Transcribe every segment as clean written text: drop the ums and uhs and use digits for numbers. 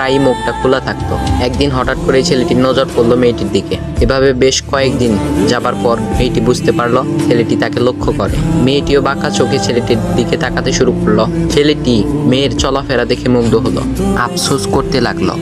প্রায়ই মুখটা খোলা থাকতো। একদিন হঠাৎ করে ছেলেটির নজর পড়লো মেয়েটির দিকে। এভাবে বেশ কয়েকদিন যাবার পর মেয়েটি বুঝতে পারলো ছেলেটি তাকে লক্ষ্য করে। মেয়েটিও বাঁকা চোখে ছেলেটির দিকে তাকাতে শুরু করলো। ছেলেটি মেয়ের চলাফেরা দেখে মুগ্ধ হলো। আফসোস করতে লাগলো,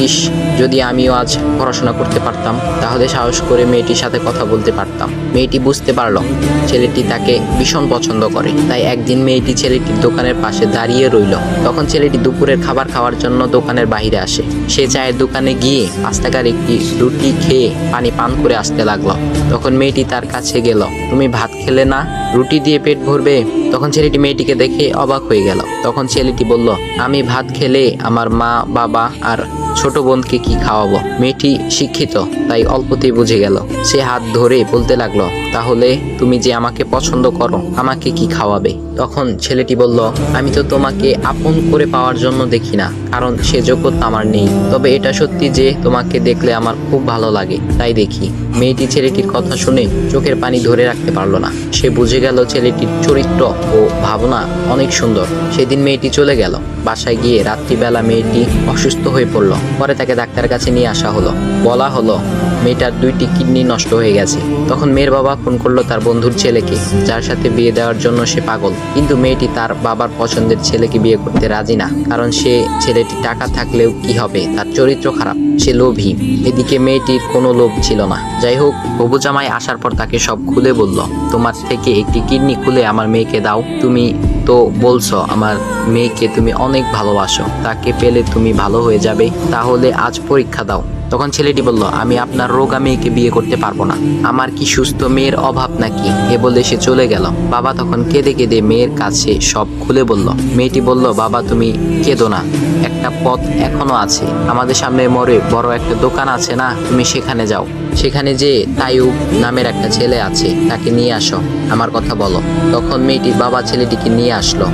ইস, যদি আমিও আজ পড়াশোনা করতে পারতাম, তাহলে সাহস করে মেয়েটির সাথে কথা বলতে পারতাম। মেয়েটি বুঝতে পারলো ছেলেটি তাকে ভীষণ পছন্দ করে। তাই একদিন মেয়েটি ছেলেটির দোকানের পাশে দাঁড়িয়ে রইল। তখন ছেলেটি দুপুরের খাবার খাওয়ার জন্য দোকানের বাইরে আসে। সে চায়ের দোকানে গিয়ে 5 টাকার একটি রুটি খেয়ে পানি পান করে আসতে লাগলো। তখন মেয়েটি তার কাছে গেল। তুমি ভাত খেলে না, রুটি দিয়ে পেট ভরবে? তখন ছেলেটি মেয়েটিকে দেখে অবাক হয়ে গেল। তখন ছেলেটি বলল, আমি ভাত খেলে আমার মা, বাবা আর ছোট বোনকে কি খাওয়াবো? মেয়েটি শিক্ষিত, তাই অল্পতেই বুঝে গেল। সে হাত ধরে বলতে লাগলো, তাহলে তুমি যে আমাকে পছন্দ করো, আমাকে কি খাওয়াবে? তখন ছেলেটি বলল, আমি তো তোমাকে আপন করে পাওয়ার জন্য দেখি না, কারণ সে যোগ্যতা আমার নেই। তবে এটা সত্যি যে তোমাকে দেখলে আমার খুব ভালো লাগে, তাই দেখি। মেয়েটি ছেলেটির কথা শুনে চোখের পানি ধরে রাখতে পারলো না। সে বুঝে গেল ছেলেটির চরিত্র ও ভাবনা অনেক সুন্দর। সেদিন মেয়েটি চলে গেল। বাসায় গিয়ে রাত্রিবেলা মেয়েটি অসুস্থ হয়ে পড়ল। পরে তাকে ডাক্তারের কাছে নিয়ে আসা হলো। বলা হলো মেয়েটার 2টি কিডনি নষ্ট হয়ে গেছে। তখন মেয়ের বাবা ফোন করলো তার বন্ধুর ছেলেকে, যার সাথে বিয়ে দেওয়ার জন্য সে পাগল। কিন্তু মেয়েটি তার বাবার পছন্দের ছেলেকে বিয়ে করতে রাজি না, কারণ সে ছেলেটি টাকা থাকলেও কি হবে, তার চরিত্র খারাপ, সে লোভী। এদিকে মেয়েটির কোনো লোভ ছিল না। যাই হোক, হবু জামাই আসার পর তাকে সব খুলে বলল, তোমার থেকে একটি কিডনি খুলে আমার মেয়েকে দাও। তুমি তো বলছো আমার মেয়েকে তুমি অনেক ভালোবাসো, তাকে পেলে তুমি ভালো হয়ে যাবে, তাহলে আজ পরীক্ষা দাও। তখন ছেলেটি বলল, আমি আপনার রোগা মেয়েকে বিয়ে করতে পারবো না, আমার কি সুস্থ মেয়ের অভাব নাকি? এ বলে সে চলে গেল। বাবা তখন কেঁদে কেঁদে মেয়ের কাছে সব খুলে বলল। মেয়েটি বলল, বাবা তুমি কেঁদো না, একটা পথ এখনো আছে, আমাদের সামনে মোড়ে বড় একটা দোকান আছে না, তুমি সেখানে যাও। সেখানে যে তাইয়ুব নামের একটা ছেলে আছে, তাকে নিয়ে আসো, আমার কথা বলো। তখন মেয়েটির বাবা ছেলেটিকে নিয়ে আসলো।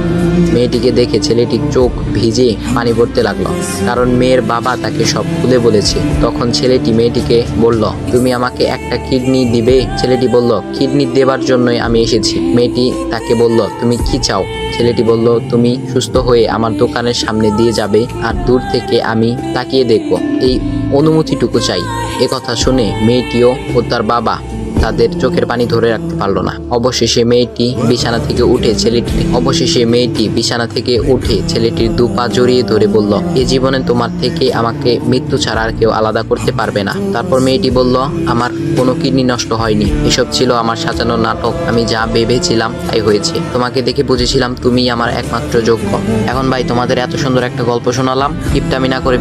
মেয়েটিকে দেখে ছেলেটির চোখ ভিজে পানি পড়তে লাগলো, কারণ মেয়ের বাবা তাকে সব খুলে বলেছে। তখন ছেলেটি মেয়েটিকে বলল, তুমি আমাকে একটা কিডনি দিবে? ছেলেটি বলল, কিডনি দেবার জন্যই আমি এসেছি। মেয়েটি তাকে বলল, তুমি কি চাও? ছেলেটি বলল, তুমি সুস্থ হয়ে আমার দোকানের সামনে দিয়ে যাবে, আর দূর থেকে আমি তাকিয়ে দেখব, এই অনুমতিটুকু চাই। এ কথা শুনে মেয়েটিও ও তার বাবা তাদের চোখের পানি ধরে রাখতে পারলো না। অবশেষে মেয়েটি বিছানা থেকে উঠে ছেলেটির 2 পা জড়িয়ে ধরে বলল, এ জীবনে তোমার থেকে আমাকে মৃত্যু ছাড়া আর কেউ আলাদা করতে পারবে না। তারপর মেয়েটি বলল, আমার কোনো কিডনি নষ্ট হয়নি, এসব ছিল আমার সাজানো নাটক, আমি যা ভেবেছিলাম তাই হয়েছে। তোমাকে দেখে বুঝেছিলাম তুমি আমার একমাত্র যোগ্য। এখন ভাই, তোমাদের এত সুন্দর একটা গল্প শোনালাম, কিপটামি না করে